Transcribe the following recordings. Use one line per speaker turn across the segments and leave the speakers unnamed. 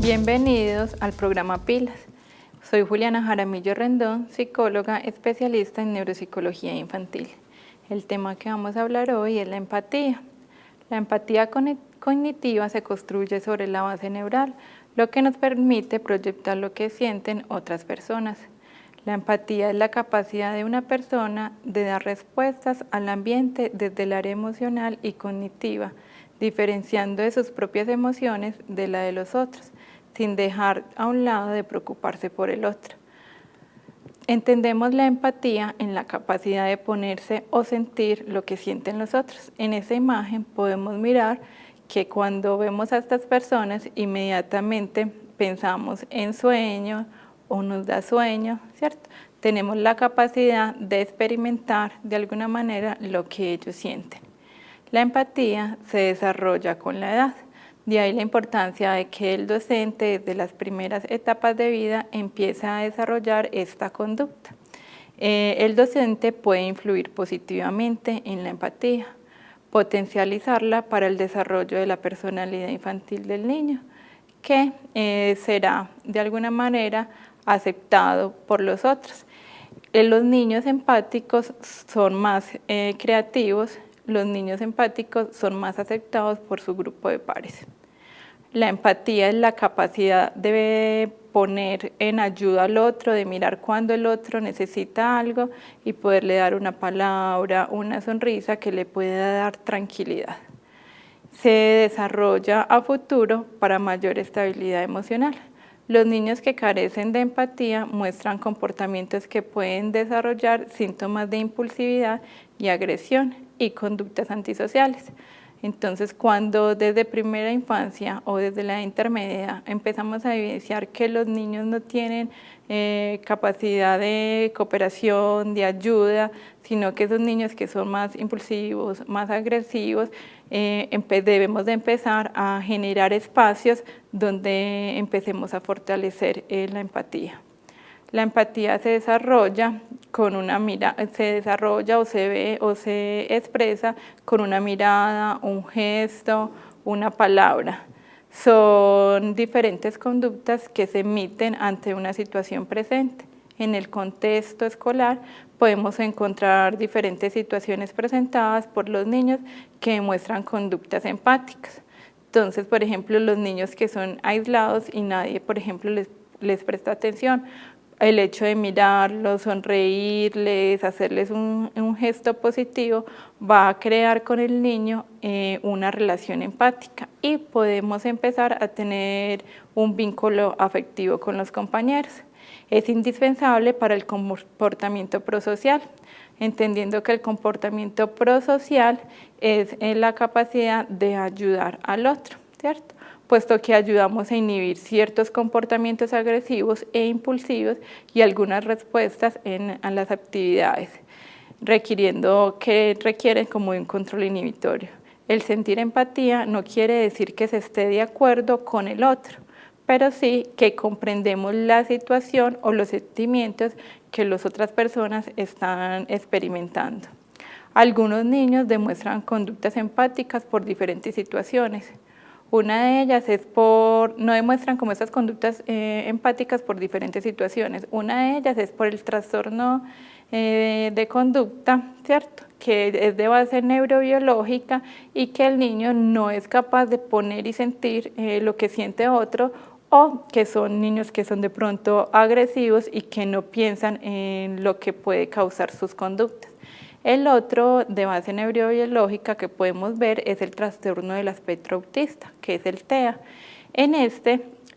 Bienvenidos al programa Pilas. Soy Juliana Jaramillo Rendón, psicóloga especialista en neuropsicología infantil. El tema que vamos a hablar hoy es la empatía. La empatía cognitiva se construye sobre la base neural, lo que nos permite proyectar lo que sienten otras personas. La empatía es la capacidad de una persona de dar respuestas al ambiente desde el área emocional y cognitiva, diferenciando de sus propias emociones de la de los otros, sin dejar a un lado de preocuparse por el otro. Entendemos la empatía en la capacidad de ponerse o sentir lo que sienten los otros. En esa imagen podemos mirar que cuando vemos a estas personas, inmediatamente pensamos en sueño o nos da sueño, ¿cierto? Tenemos la capacidad de experimentar de alguna manera lo que ellos sienten. La empatía se desarrolla con la edad. De ahí la importancia de que el docente desde las primeras etapas de vida empiece a desarrollar esta conducta. El docente puede influir positivamente en la empatía, potencializarla para el desarrollo de la personalidad infantil del niño, que será de alguna manera aceptado por los otros. Los niños empáticos son más creativos, los niños empáticos son más aceptados por su grupo de pares. La empatía es la capacidad de poner en ayuda al otro, de mirar cuando el otro necesita algo y poderle dar una palabra, una sonrisa que le pueda dar tranquilidad. Se desarrolla a futuro para mayor estabilidad emocional. Los niños que carecen de empatía muestran comportamientos que pueden desarrollar síntomas de impulsividad y agresión y conductas antisociales. Entonces, cuando desde primera infancia o desde la intermedia empezamos a evidenciar que los niños no tienen capacidad de cooperación, de ayuda, sino que esos niños que son más impulsivos, más agresivos, debemos de empezar a generar espacios donde empecemos a fortalecer la empatía. La empatía se desarrolla con una mirada, se desarrolla o se ve o se expresa con una mirada, un gesto, una palabra. Son diferentes conductas que se emiten ante una situación presente. En el contexto escolar podemos encontrar diferentes situaciones presentadas por los niños que muestran conductas empáticas. Entonces, por ejemplo, los niños que son aislados y nadie, por ejemplo, les presta atención, el hecho de mirarlos, sonreírles, hacerles un gesto positivo, va a crear con el niño una relación empática y podemos empezar a tener un vínculo afectivo con los compañeros. Es indispensable para el comportamiento prosocial, entendiendo que el comportamiento prosocial es la capacidad de ayudar al otro, ¿cierto? Puesto que ayudamos a inhibir ciertos comportamientos agresivos e impulsivos y algunas respuestas a las actividades, requieren como un control inhibitorio. El sentir empatía no quiere decir que se esté de acuerdo con el otro, pero sí que comprendemos la situación o los sentimientos que las otras personas están experimentando. Algunos niños demuestran conductas empáticas por diferentes situaciones. Una de ellas es no demuestran como estas conductas empáticas por diferentes situaciones. Una de ellas es por el trastorno de conducta, ¿cierto? Que es de base neurobiológica y que el niño no es capaz de poner y sentir lo que siente otro, o que son niños que son de pronto agresivos y que no piensan en lo que puede causar sus conductas. El otro de base neurobiológica que podemos ver es el trastorno del espectro autista, que es el TEA. En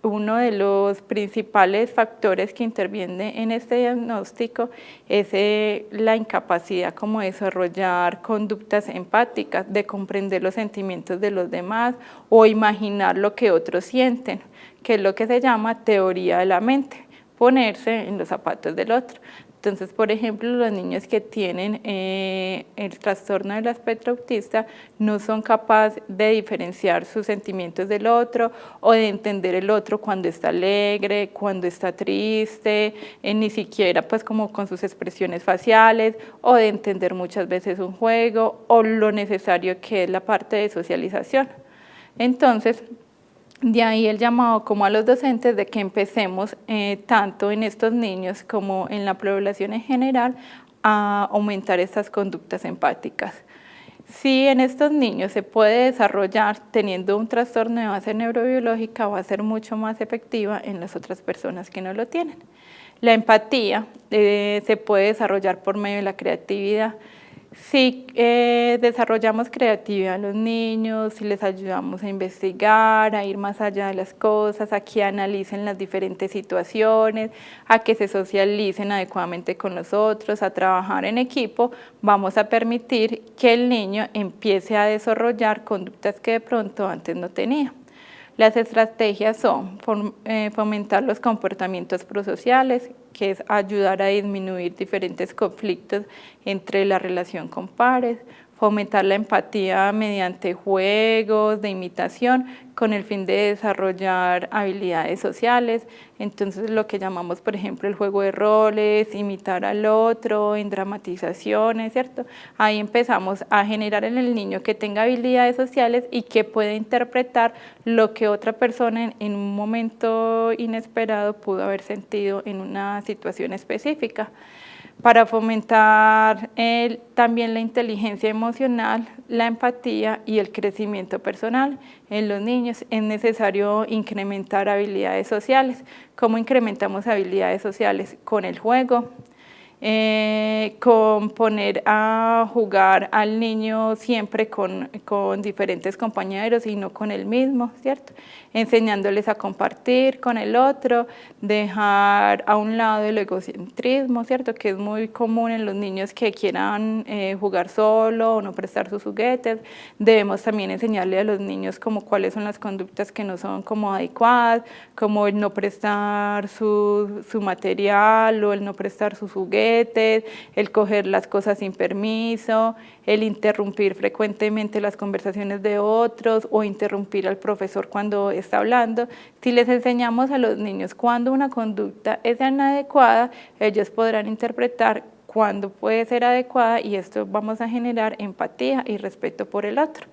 uno de los principales factores que interviene en este diagnóstico es la incapacidad como de desarrollar conductas empáticas, de comprender los sentimientos de los demás o imaginar lo que otros sienten, que es lo que se llama teoría de la mente, ponerse en los zapatos del otro. Entonces, por ejemplo, los niños que tienen el trastorno del espectro autista no son capaces de diferenciar sus sentimientos del otro o de entender el otro cuando está alegre, cuando está triste, ni siquiera pues como con sus expresiones faciales, o de entender muchas veces un juego o lo necesario que es la parte de socialización. Entonces, De ahí el llamado como a los docentes de que empecemos tanto en estos niños como en la población en general a aumentar estas conductas empáticas. Si en estos niños se puede desarrollar teniendo un trastorno de base neurobiológica, va a ser mucho más efectiva en las otras personas que no lo tienen. La empatía se puede desarrollar por medio de la creatividad. Si desarrollamos creatividad en los niños, si les ayudamos a investigar, a ir más allá de las cosas, a que analicen las diferentes situaciones, a que se socialicen adecuadamente con los otros, a trabajar en equipo, vamos a permitir que el niño empiece a desarrollar conductas que de pronto antes no tenía. Las estrategias son fomentar los comportamientos prosociales, que es ayudar a disminuir diferentes conflictos entre la relación con pares, fomentar la empatía mediante juegos de imitación con el fin de desarrollar habilidades sociales. Entonces lo que llamamos, por ejemplo, el juego de roles, imitar al otro, en dramatizaciones, ¿cierto? Ahí empezamos a generar en el niño que tenga habilidades sociales y que pueda interpretar lo que otra persona en un momento inesperado pudo haber sentido en una situación específica. Para fomentar también la inteligencia emocional, la empatía y el crecimiento personal en los niños, es necesario incrementar habilidades sociales. ¿Cómo incrementamos habilidades sociales? Con el juego, con poner a jugar al niño siempre con diferentes compañeros y no con el mismo, ¿cierto? Enseñándoles a compartir con el otro, dejar a un lado el egocentrismo, ¿cierto? Que es muy común en los niños que quieran jugar solo o no prestar sus juguetes. Debemos también enseñarle a los niños como cuáles son las conductas que no son como adecuadas, como el no prestar su material o el no prestar sus juguetes, el coger las cosas sin permiso, el interrumpir frecuentemente las conversaciones de otros o interrumpir al profesor cuando está hablando. Si les enseñamos a los niños cuándo una conducta es inadecuada, ellos podrán interpretar cuándo puede ser adecuada y esto vamos a generar empatía y respeto por el otro.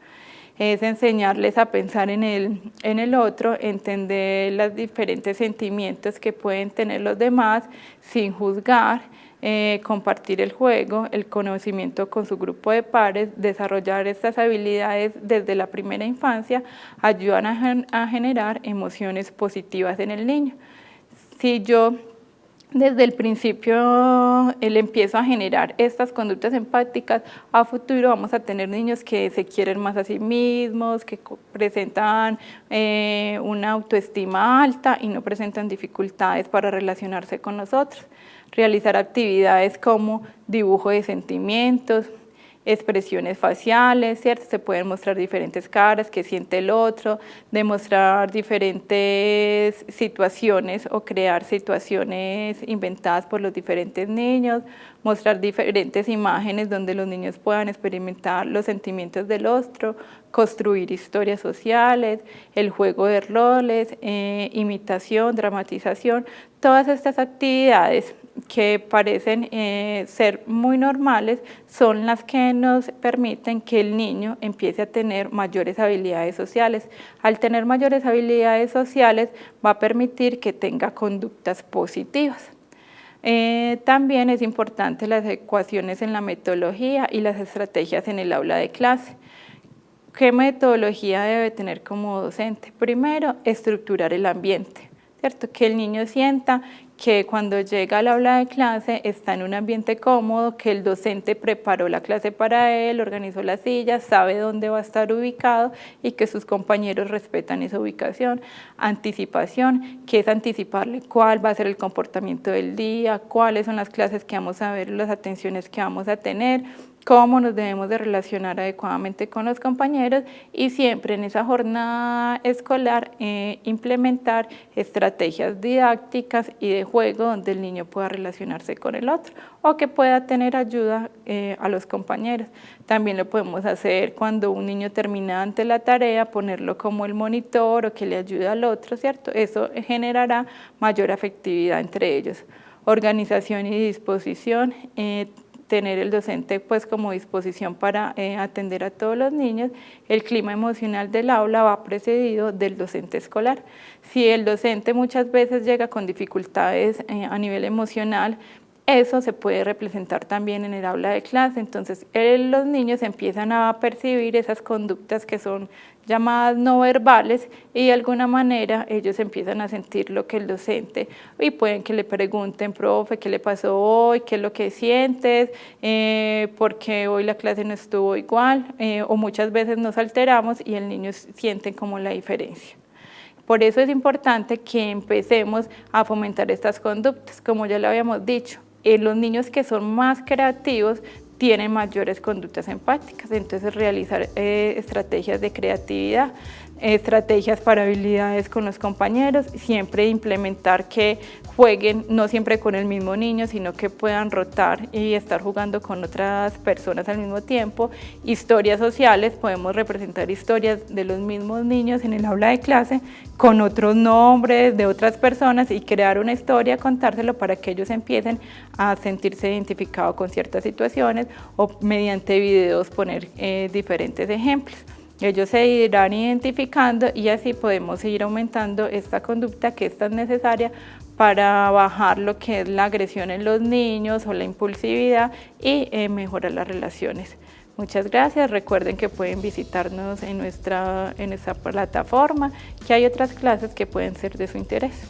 Es enseñarles a pensar en el otro, entender los diferentes sentimientos que pueden tener los demás sin juzgar, compartir el juego, el conocimiento con su grupo de pares, desarrollar estas habilidades desde la primera infancia, ayudan a generar emociones positivas en el niño. Si yo desde el principio le empiezo a generar estas conductas empáticas, a futuro vamos a tener niños que se quieren más a sí mismos, que presentan una autoestima alta y no presentan dificultades para relacionarse con nosotros. Realizar actividades como dibujo de sentimientos, expresiones faciales, ¿cierto? Se pueden mostrar diferentes caras que siente el otro, demostrar diferentes situaciones o crear situaciones inventadas por los diferentes niños, mostrar diferentes imágenes donde los niños puedan experimentar los sentimientos del otro, construir historias sociales, el juego de roles, imitación, dramatización, todas estas actividades que parecen ser muy normales son las que nos permiten que el niño empiece a tener mayores habilidades sociales. Al tener mayores habilidades sociales va a permitir que tenga conductas positivas. También es importante las ecuaciones en la metodología y las estrategias en el aula de clase. ¿Qué metodología debe tener como docente? Primero, estructurar el ambiente, ¿cierto? Que el niño sienta que cuando llega al aula de clase está en un ambiente cómodo, que el docente preparó la clase para él, organizó las sillas, sabe dónde va a estar ubicado y que sus compañeros respetan esa ubicación. Anticipación, que es anticiparle cuál va a ser el comportamiento del día, cuáles son las clases que vamos a ver, las atenciones que vamos a tener, cómo nos debemos de relacionar adecuadamente con los compañeros y siempre en esa jornada escolar implementar estrategias didácticas y de juego donde el niño pueda relacionarse con el otro o que pueda tener ayuda a los compañeros. También lo podemos hacer cuando un niño termina ante la tarea, ponerlo como el monitor o que le ayude al otro, ¿cierto? Eso generará mayor afectividad entre ellos. Organización y disposición. tener el docente pues como disposición para atender a todos los niños. El clima emocional del aula va precedido del docente escolar. Si el docente muchas veces llega con dificultades a nivel emocional, eso se puede representar también en el aula de clase. Entonces los niños empiezan a percibir esas conductas que son llamadas no verbales y de alguna manera ellos empiezan a sentir lo que el docente, y pueden que le pregunten: profe, ¿qué le pasó hoy? ¿Qué es lo que sientes? ¿Por qué hoy la clase no estuvo igual? O muchas veces nos alteramos y el niño siente como la diferencia. Por eso es importante que empecemos a fomentar estas conductas, como ya lo habíamos dicho. Los niños que son más creativos tienen mayores conductas empáticas, entonces realizar estrategias de creatividad, estrategias para habilidades con los compañeros, siempre implementar que jueguen no siempre con el mismo niño, sino que puedan rotar y estar jugando con otras personas al mismo tiempo. Historias sociales, podemos representar historias de los mismos niños en el aula de clase con otros nombres de otras personas y crear una historia, contárselo para que ellos empiecen a sentirse identificados con ciertas situaciones, o mediante videos poner diferentes ejemplos. Ellos se irán identificando y así podemos seguir aumentando esta conducta que es tan necesaria para bajar lo que es la agresión en los niños o la impulsividad y mejorar las relaciones. Muchas gracias. Recuerden que pueden visitarnos en nuestra plataforma, que hay otras clases que pueden ser de su interés.